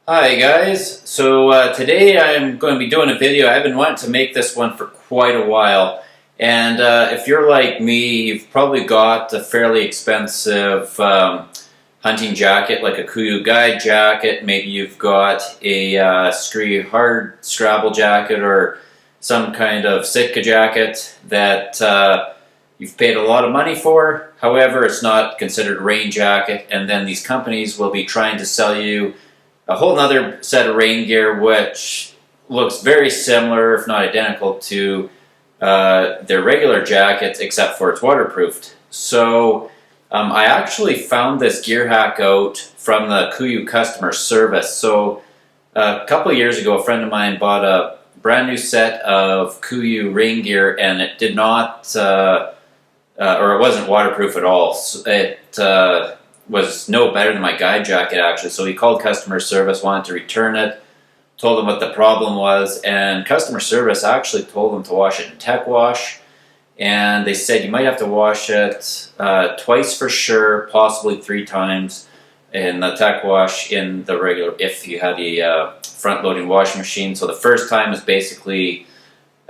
Hi guys, so today I'm going to be doing a video. I've been wanting to make this one for quite a while, and if you're like me, you've probably got a fairly expensive hunting jacket, like a KUIU guide jacket. Maybe you've got a Scree hard Scrabble jacket or some kind of Sitka jacket that you've paid a lot of money for. However, it's not considered a rain jacket, and then these companies will be trying to sell you a whole other set of rain gear which looks very similar, if not identical, to their regular jackets, except for it's waterproofed. So I actually found this gear hack out from the KUIU customer service. So a couple of years ago, a friend of mine bought a brand new set of KUIU rain gear, and it did not, or it wasn't waterproof at all. It was no better than my guide jacket, actually. So he called customer service, wanted to return it, told them what the problem was, and customer service actually told them to wash it in tech wash. And they said you might have to wash it twice for sure, possibly 3 times in the tech wash in the regular, if you had a front-loading washing machine. So the first time is basically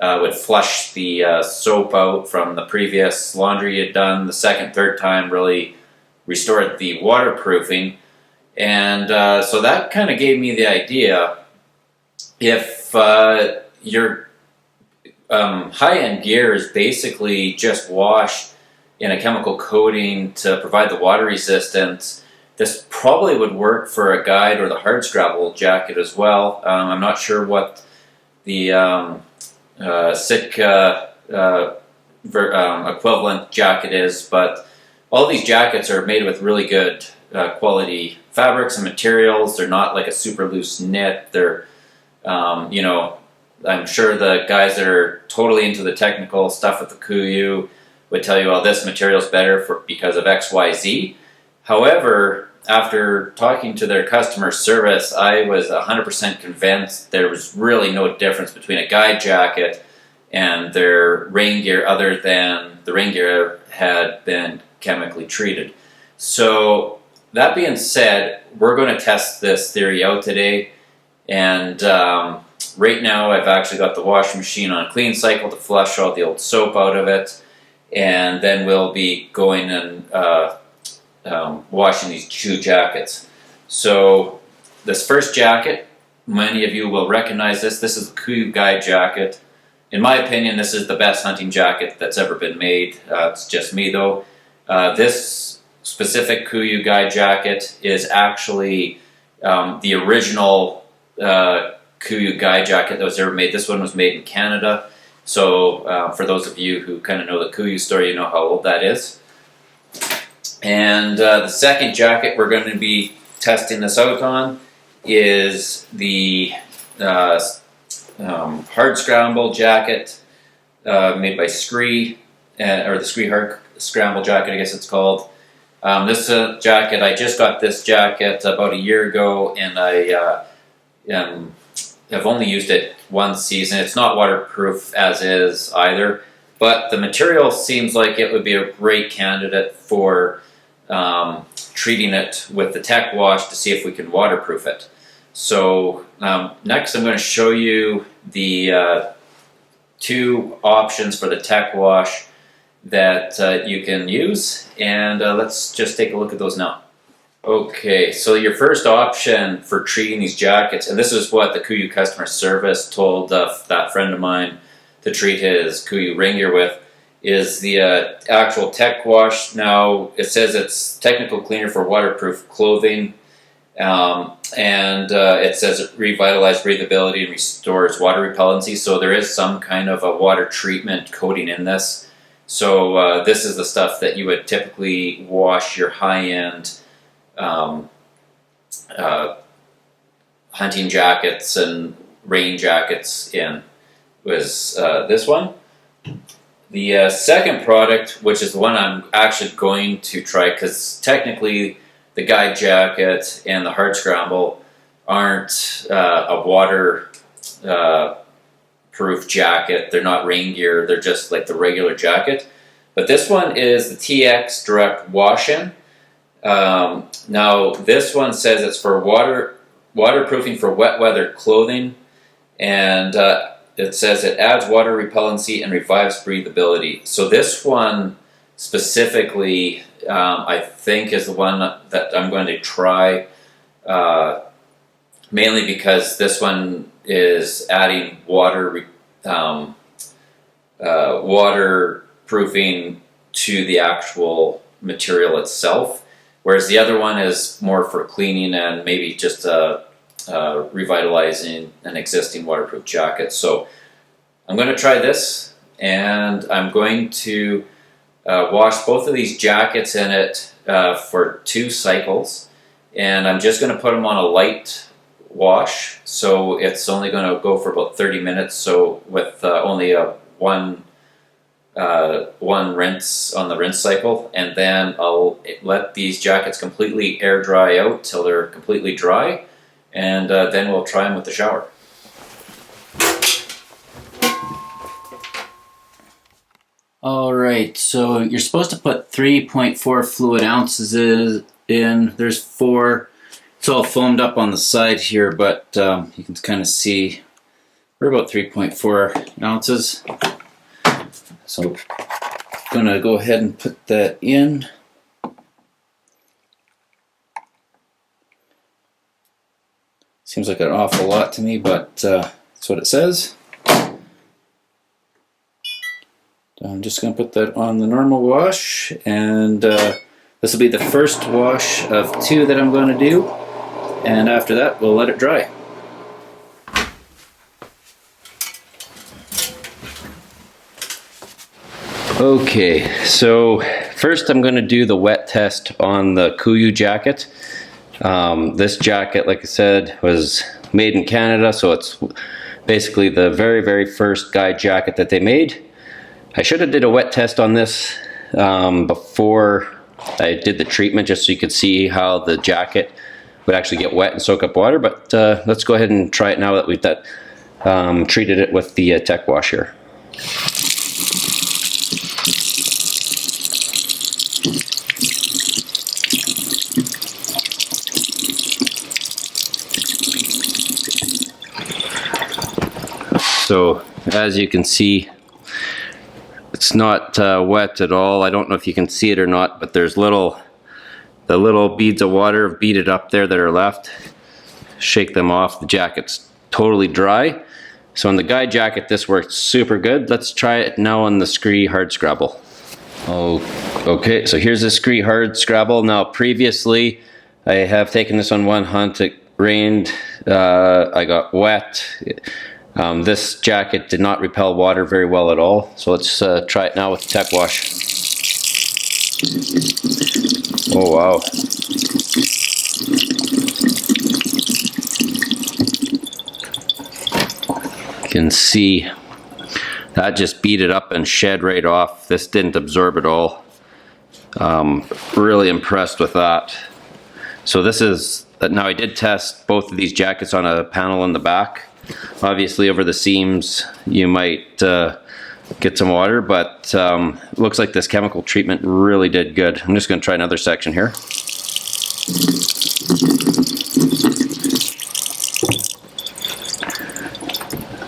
would flush the soap out from the previous laundry you'd done. The second, third time really restored the waterproofing, and so that kind of gave me the idea. If your high-end gear is basically just washed in a chemical coating to provide the water resistance, this probably would work for a guide or the hard Scrabble jacket as well. I'm not sure what the Sitka equivalent jacket is, but all these jackets are made with really good quality fabrics and materials. They're not like a super loose knit. They're, I'm sure the guys that are totally into the technical stuff with the KUIU would tell you, well, this material is better because of X, Y, Z. However, after talking to their customer service, I was 100% convinced there was really no difference between a guide jacket and their rain gear, other than the rain gear had been chemically treated. So that being said, we're going to test this theory out today, and right now I've actually got the washing machine on a clean cycle to flush all the old soap out of it, and then we'll be going and washing these 2 jackets. So this first jacket, many of you will recognize this. This is the KUIU guide jacket. In my opinion, this is the best hunting jacket that's ever been made. It's just me though. This specific KUIU guide jacket is actually the original KUIU guide jacket that was ever made. This one was made in Canada. So for those of you who kind of know the KUIU story, you know how old that is. And the second jacket we're going to be testing this out on is the hard Scrabble jacket made by Scree, or the Scree hard Scrabble jacket, I guess it's called. This jacket, I just got this jacket about a year ago, and I have only used it one season. It's not waterproof as is either, but the material seems like it would be a great candidate for treating it with the tech wash to see if we can waterproof it. So next I'm going to show you the 2 options for the tech wash that you can use, and let's just take a look at those now. Okay, so your first option for treating these jackets, and this is what the KUIU customer service told that friend of mine to treat his KUIU rain gear with, is the actual tech wash. Now it says it's technical cleaner for waterproof clothing, and it says it revitalizes breathability and restores water repellency, so there is some kind of a water treatment coating in this. So this is the stuff that you would typically wash your high-end hunting jackets and rain jackets in, was this one. The second product, which is the one I'm actually going to try, because technically the guide jacket and the hard Scrabble aren't a water proof jacket. They're not rain gear. They're just like the regular jacket. But this one is the TX Direct Wash-In. Now this one says it's for waterproofing for wet weather clothing, and it says it adds water repellency and revives breathability. So this one specifically, I think, is the one that I'm going to try, mainly because this one is adding waterproofing to the actual material itself, whereas the other one is more for cleaning and maybe just revitalizing an existing waterproof jacket. So I'm going to try this, and I'm going to wash both of these jackets in it for 2 cycles, and I'm just going to put them on a light wash, so it's only going to go for about 30 minutes, so with only one rinse on the rinse cycle, and then I'll let these jackets completely air dry out till they're completely dry, and then we'll try them with the shower. Alright, so you're supposed to put 3.4 fluid ounces in. There's 4. It's all foamed up on the side here, but you can kind of see we're about 3.4 ounces. So I'm going to go ahead and put that in. Seems like an awful lot to me, but that's what it says. I'm just going to put that on the normal wash, and this will be the first wash of 2 that I'm going to do, and after that we'll let it dry. Okay, so first I'm going to do the wet test on the KUIU jacket. This jacket, like I said, was made in Canada, so it's basically the very first guide jacket that they made. I should have did a wet test on this before I did the treatment, just so you could see how the jacket would actually get wet and soak up water, but let's go ahead and try it now that we've treated it with the tech wash here. So as you can see, it's not wet at all. I don't know if you can see it or not, but there's the little beads of water have beaded up there that are left. Shake them off. The jacket's totally dry. So on the guide jacket, this works super good. Let's try it now on the Scree Hard Scrabble. Oh, okay, so here's the Scree Hard Scrabble. Now previously, I have taken this on one hunt. It rained, I got wet. This jacket did not repel water very well at all, so let's try it now with the tech wash. Oh wow. You can see that just beat it up and shed right off. This didn't absorb at all. Really impressed with that. So this is, now I did test both of these jackets on a panel in the back. Obviously over the seams you might get some water, but it looks like this chemical treatment really did good. I'm just going to try another section here.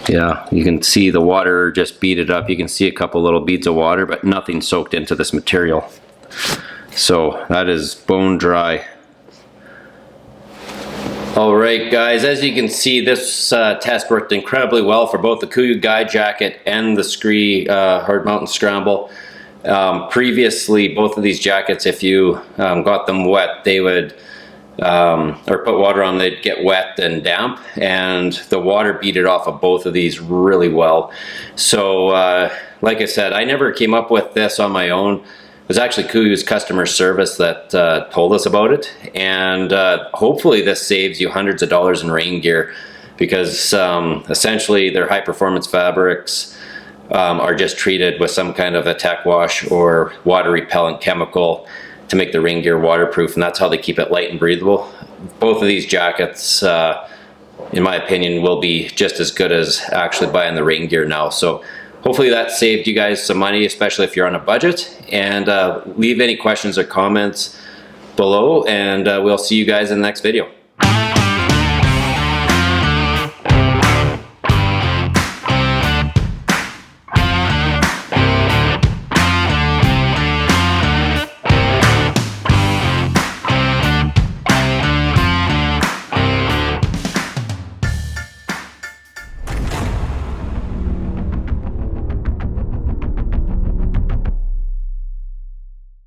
Yeah, you can see the water just beat it up. You can see a couple little beads of water, but nothing soaked into this material. So that is bone dry. Alright guys, as you can see, this test worked incredibly well for both the KUIU guide jacket and the Scree Hard Mountain Scramble. Previously, both of these jackets, if you got them wet, they would, or put water on, they'd get wet and damp, and the water beat it off of both of these really well. So like I said, I never came up with this on my own. It was actually KUIU's customer service that told us about it, and hopefully this saves you hundreds of dollars in rain gear, because essentially their high performance fabrics are just treated with some kind of a tech wash or water repellent chemical to make the rain gear waterproof, and that's how they keep it light and breathable. Both of these jackets, in my opinion, will be just as good as actually buying the rain gear now. So hopefully that saved you guys some money, especially if you're on a budget. And leave any questions or comments below, and we'll see you guys in the next video.